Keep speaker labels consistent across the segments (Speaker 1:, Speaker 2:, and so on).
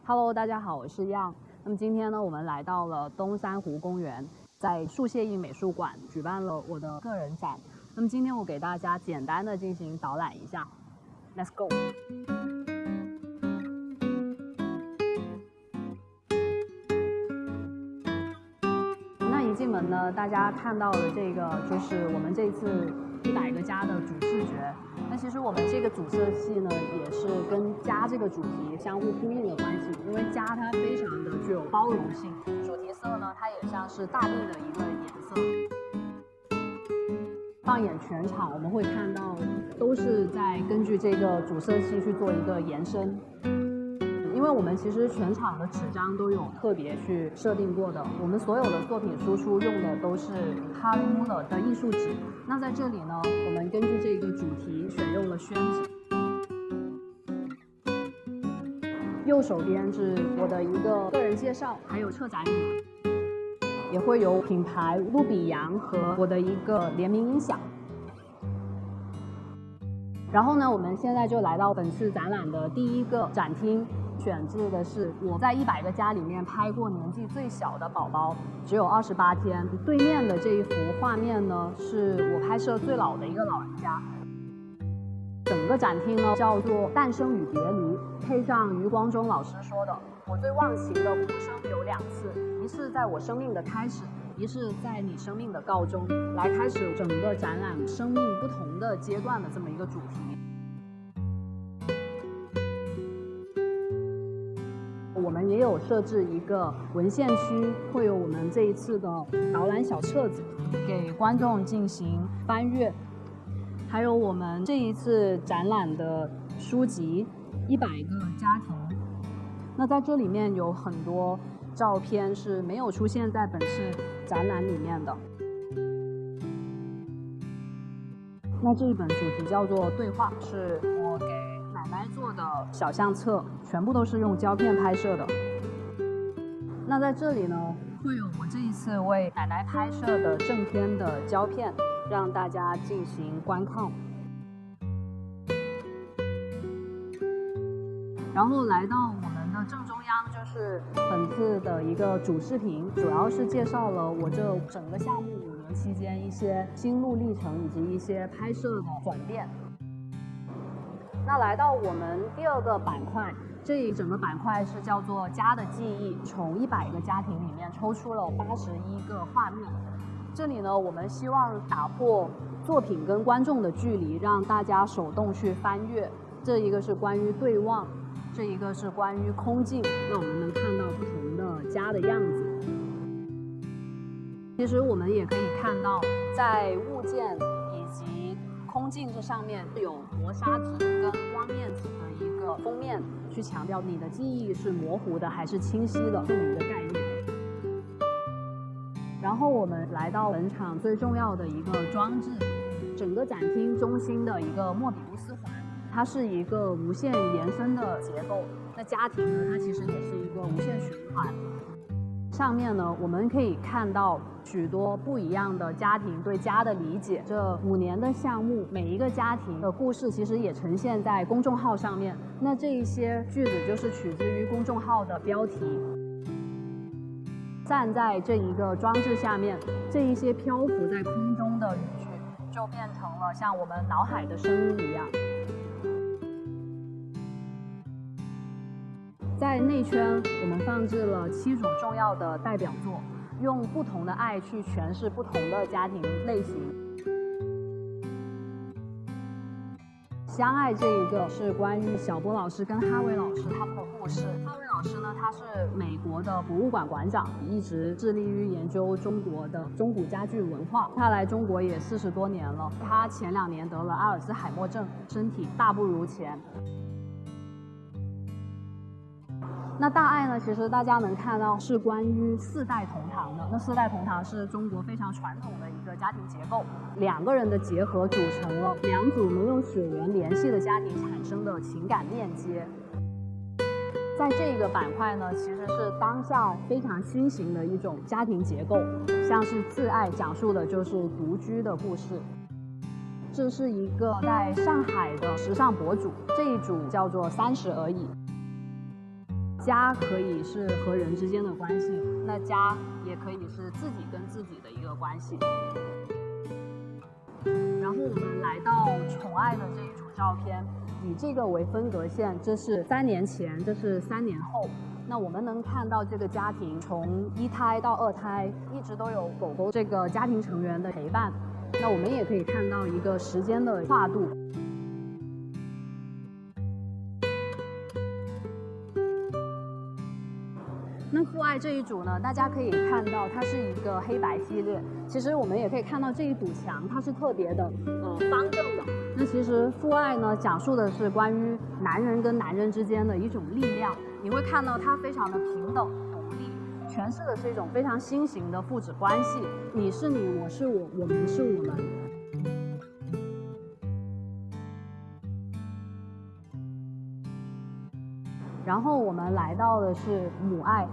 Speaker 1: Hello， 大家好，我是样。那么今天呢，我们来到了东山湖公园，在树屑印美术馆举办了我的个人展。那么今天我给大家简单的进行导览一下 ，Let's go。那一进门呢，大家看到的这个就是我们这次100个家的主视觉。那其实我们这个主色系呢，也是跟家这个主题相互呼应的关系，因为家它非常的具有包容性，主题色呢，它也像是大地的一个颜色。放眼全场，我们会看到都是在根据这个主色系去做一个延伸。因为我们其实全场的纸张都有特别去设定过的，我们所有的作品输出用的都是哈利穆勒的艺术纸。那在这里呢，我们根据这个主题选用了宣纸。右手边是我的一个个人介绍，还有策展语，也会有品牌路比扬和我的一个联名音响。然后呢，我们现在就来到本次展览的第一个展厅。选制的是我在100个家里面拍过年纪最小的宝宝，只有28天。对面的这一幅画面呢，是我拍摄最老的一个老人家。整个展厅呢叫做诞生与别离，配上余光中老师说的，我最忘情的呼声有2次，一次在我生命的开始，一次在你生命的告终，来开始整个展览生命不同的阶段的这么一个主题。我们也有设置一个文献区，会有我们这一次的导览小册子给观众进行翻阅，还有我们这一次展览的书籍100个家庭。那在这里面有很多照片是没有出现在本次展览里面的。那这一本主题叫做对话，是我给奶奶做的小相册，全部都是用胶片拍摄的。那在这里呢，会有我这一次为奶奶拍摄的正片的胶片，让大家进行观看。然后来到我们的正中央，就是本次的一个主视频，主要是介绍了我这整个项目5年期间一些心路历程以及一些拍摄的转变。那来到我们第2个板块，这一整个板块是叫做家的记忆，从100个家庭里面抽出了81个画面。这里呢，我们希望打破作品跟观众的距离，让大家手动去翻阅。这一个是关于对望，这一个是关于空镜，那我们能看到不同的家的样子。其实我们也可以看到，在物件以及空镜这上面是有磨砂纸跟光面纸的一个封面，去强调你的记忆是模糊的还是清晰的这么一个概念。然后我们来到本场最重要的一个装置，整个展厅中心的一个莫比乌斯环，它是一个无限延伸的结构。那家庭呢，它其实也是一个无限循环。上面呢，我们可以看到许多不一样的家庭对家的理解。这5年的项目，每一个家庭的故事其实也呈现在公众号上面。那这一些句子就是取自于公众号的标题。站在这一个装置下面，这一些漂浮在空中的语句，就变成了像我们脑海的声音一样。在内圈，我们放置了7组重要的代表作，用不同的爱去诠释不同的家庭类型。相爱这一个是关于小波老师跟哈维老师他们的故事。哈维老师呢，他是美国的博物馆馆长，一直致力于研究中国的中古家具文化。他来中国也40多年了，他前2年得了阿尔兹海默症，身体大不如前。那大爱呢，其实大家能看到是关于4代同堂的。那4代同堂是中国非常传统的一个家庭结构，2个人的结合组成了2组没有血缘联系的家庭产生的情感链接。在这个板块呢，其实是当下非常新型的一种家庭结构，像是自爱讲述的就是独居的故事。这是一个在上海的时尚博主，这一组叫做30而已。家可以是和人之间的关系，那家也可以是自己跟自己的一个关系。然后我们来到宠爱的这一组照片，以这个为分隔线，这是3年前，这是3年后。那我们能看到这个家庭从1胎到2胎，一直都有狗狗这个家庭成员的陪伴。那我们也可以看到一个时间的跨度。那父爱这一组呢，大家可以看到它是一个黑白系列。其实我们也可以看到这一堵墙，它是特别的方正的。那其实父爱呢，讲述的是关于男人跟男人之间的一种力量。你会看到它非常的平等独立，诠释的是一种非常新型的父子关系。你是你，我是我，我们是我们。然后我们来到的是母爱，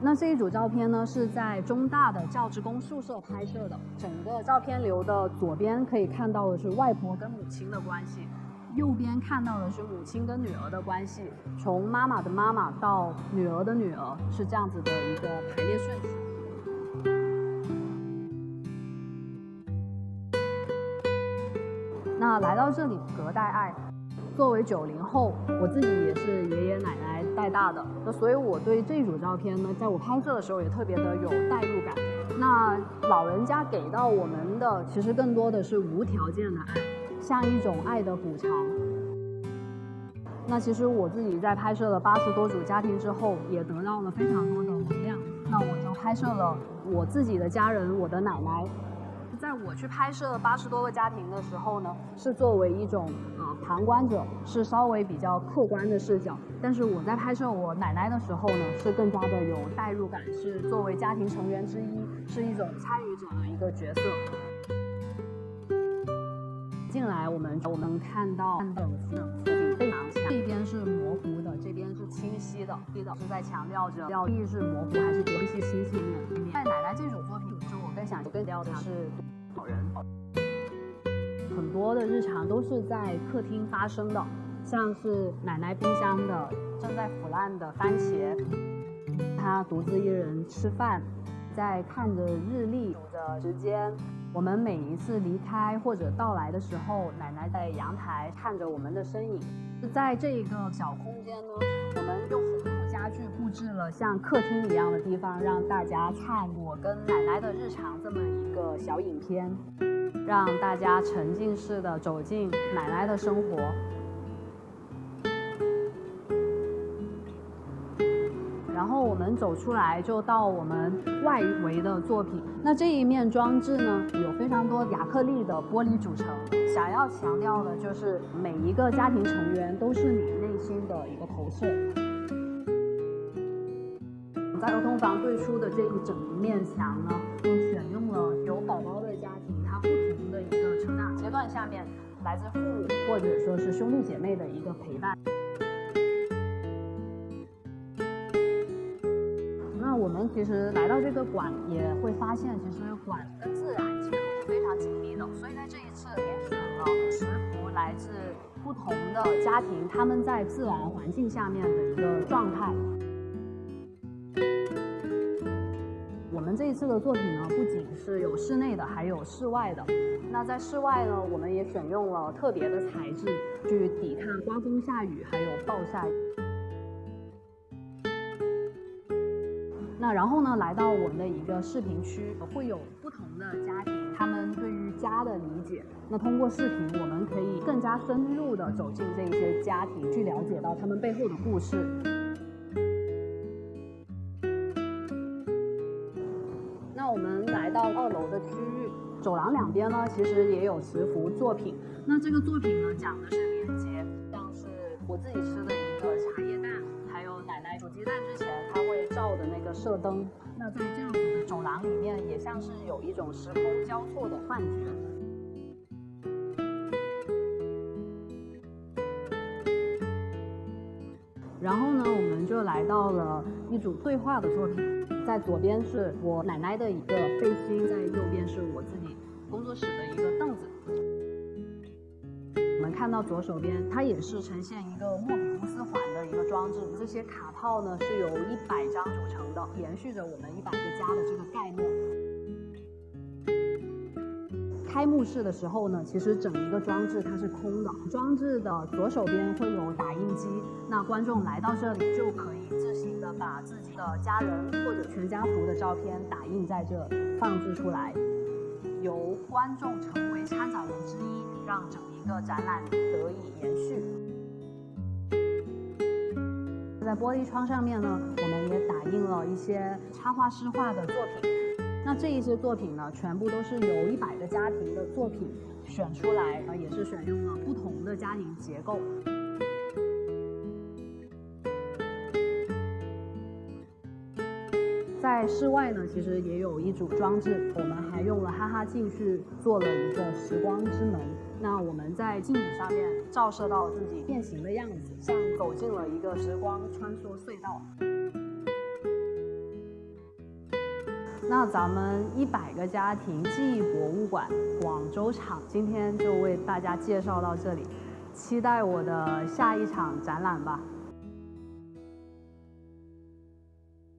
Speaker 1: 那这一组照片呢是在中大的教职工宿舍拍摄的。整个照片流的左边可以看到的是外婆跟母亲的关系，右边看到的是母亲跟女儿的关系，从妈妈的妈妈到女儿的女儿，是这样子的一个排列顺序。那来到这里，隔代爱。作为90后，我自己也是爷爷奶奶带大的，那所以我对这组照片呢，在我拍摄的时候也特别的有代入感。那老人家给到我们的，其实更多的是无条件的爱，像一种爱的补偿。那其实我自己在拍摄了80多组家庭之后，也得到了非常多的能量。那我就拍摄了我自己的家人，我的奶奶。在我去拍摄80多个家庭的时候呢，是作为一种旁观者，是稍微比较客观的视角。但是我在拍摄我奶奶的时候呢，是更加的有代入感，是作为家庭成员之一，是一种参与者的一个角色。进来我们看到父亲非常强，这边是模糊的，这边是清晰的，是在强调着要意是模糊还是关系新细面。在奶奶这组作品中，我更想聊的是老人，很多的日常都是在客厅发生的，像是奶奶冰箱的正在腐烂的番茄，她独自一人吃饭，在看着日历，数着时间。我们每一次离开或者到来的时候，奶奶在阳台看着我们的身影。在这一个小空间呢，我们用红木家具布置了像客厅一样的地方，让大家看我跟奶奶的日常这么一个小影片，让大家沉浸式的走进奶奶的生活。然后我们走出来，就到我们外围的作品。那这一面装置呢，有非常多亚克力的玻璃组成。想要强调的就是每一个家庭成员都是你内心的一个投射。在儿童房对出的这一整面墙呢，就选用了有宝宝的家庭，它不同的一个成长阶段下面，来自父母或者说是兄弟姐妹的一个陪伴。那我们其实来到这个馆，也会发现，其实馆跟自然结合是非常紧密的。所以在这一次也选了10幅来自不同的家庭，他们在自然环境下面的一个状态。我们这一次的作品呢，不仅是有室内的，还有室外的。那在室外呢，我们也选用了特别的材质，去抵抗刮风下雨，还有暴晒。那然后呢，来到我们的一个视频区，会有不同的家庭，他们对于家的理解。那通过视频，我们可以更加深入的走进这一些家庭，去了解到他们背后的故事。那我们来到2楼的区域，走廊两边呢，其实也有10幅作品。那这个作品呢，讲的是连接，像是我自己吃的一个茶叶蛋，还有奶奶煮鸡蛋之前，它会照的那个射灯。那在这样子的走廊里面，也像是有一种时空交错的幻觉。然后呢，我们就来到了一组对话的作品，在左边是我奶奶的一个背心，在右边是我自己工作室的一个凳子。们看到左手边，它也是呈现一个莫比乌斯环的一个装置。这些卡套呢是由100张组成的，延续着我们100个家的这个概念。开幕式的时候呢，其实整一个装置它是空的，装置的左手边会有打印机，那观众来到这里就可以自行的把自己的家人或者全家福的照片打印在这，放置出来，由观众成为参展人之一，让整一个展览得以延续。在玻璃窗上面呢，我们也打印了一些插画师画的作品。那这一些作品呢，全部都是由100个家庭的作品选出来，也是选用了不同的家庭结构。在室外呢，其实也有一组装置，我们还用了哈哈镜去做了一个时光之门。那我们在镜子上面照射到自己变形的样子，像走进了一个时光穿梭隧道。那咱们100个家庭记忆博物馆广州场今天就为大家介绍到这里，期待我的下一场展览吧。